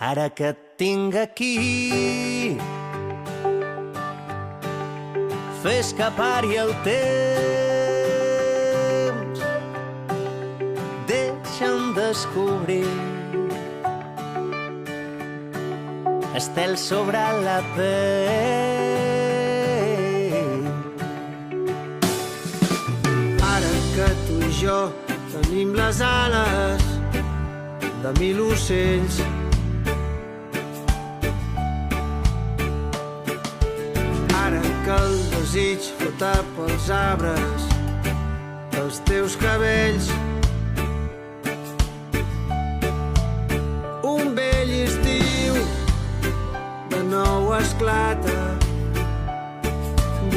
Ara que et tinc aquí, fes que pari el temps, deixa'm descobrir estels sobre la pell. Ara que tu i jo tenim les ales de 1000 ocells, ara que el desig flota pels arbres dels teus cabells, un vell estiu de nou esclata,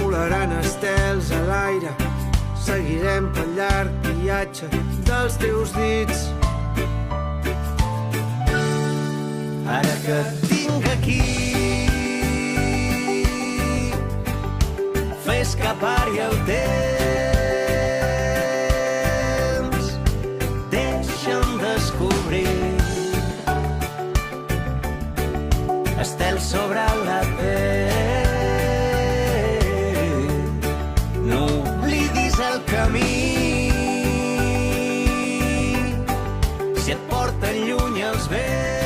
volaran estels a l'aire, seguirem pel llarg viatge dels teus dits. Ara que et tinc aquí, fes que pari el temps, deixa'm descobrir estels sobre la pell. No oblidis el camí, si et porten lluny els vents.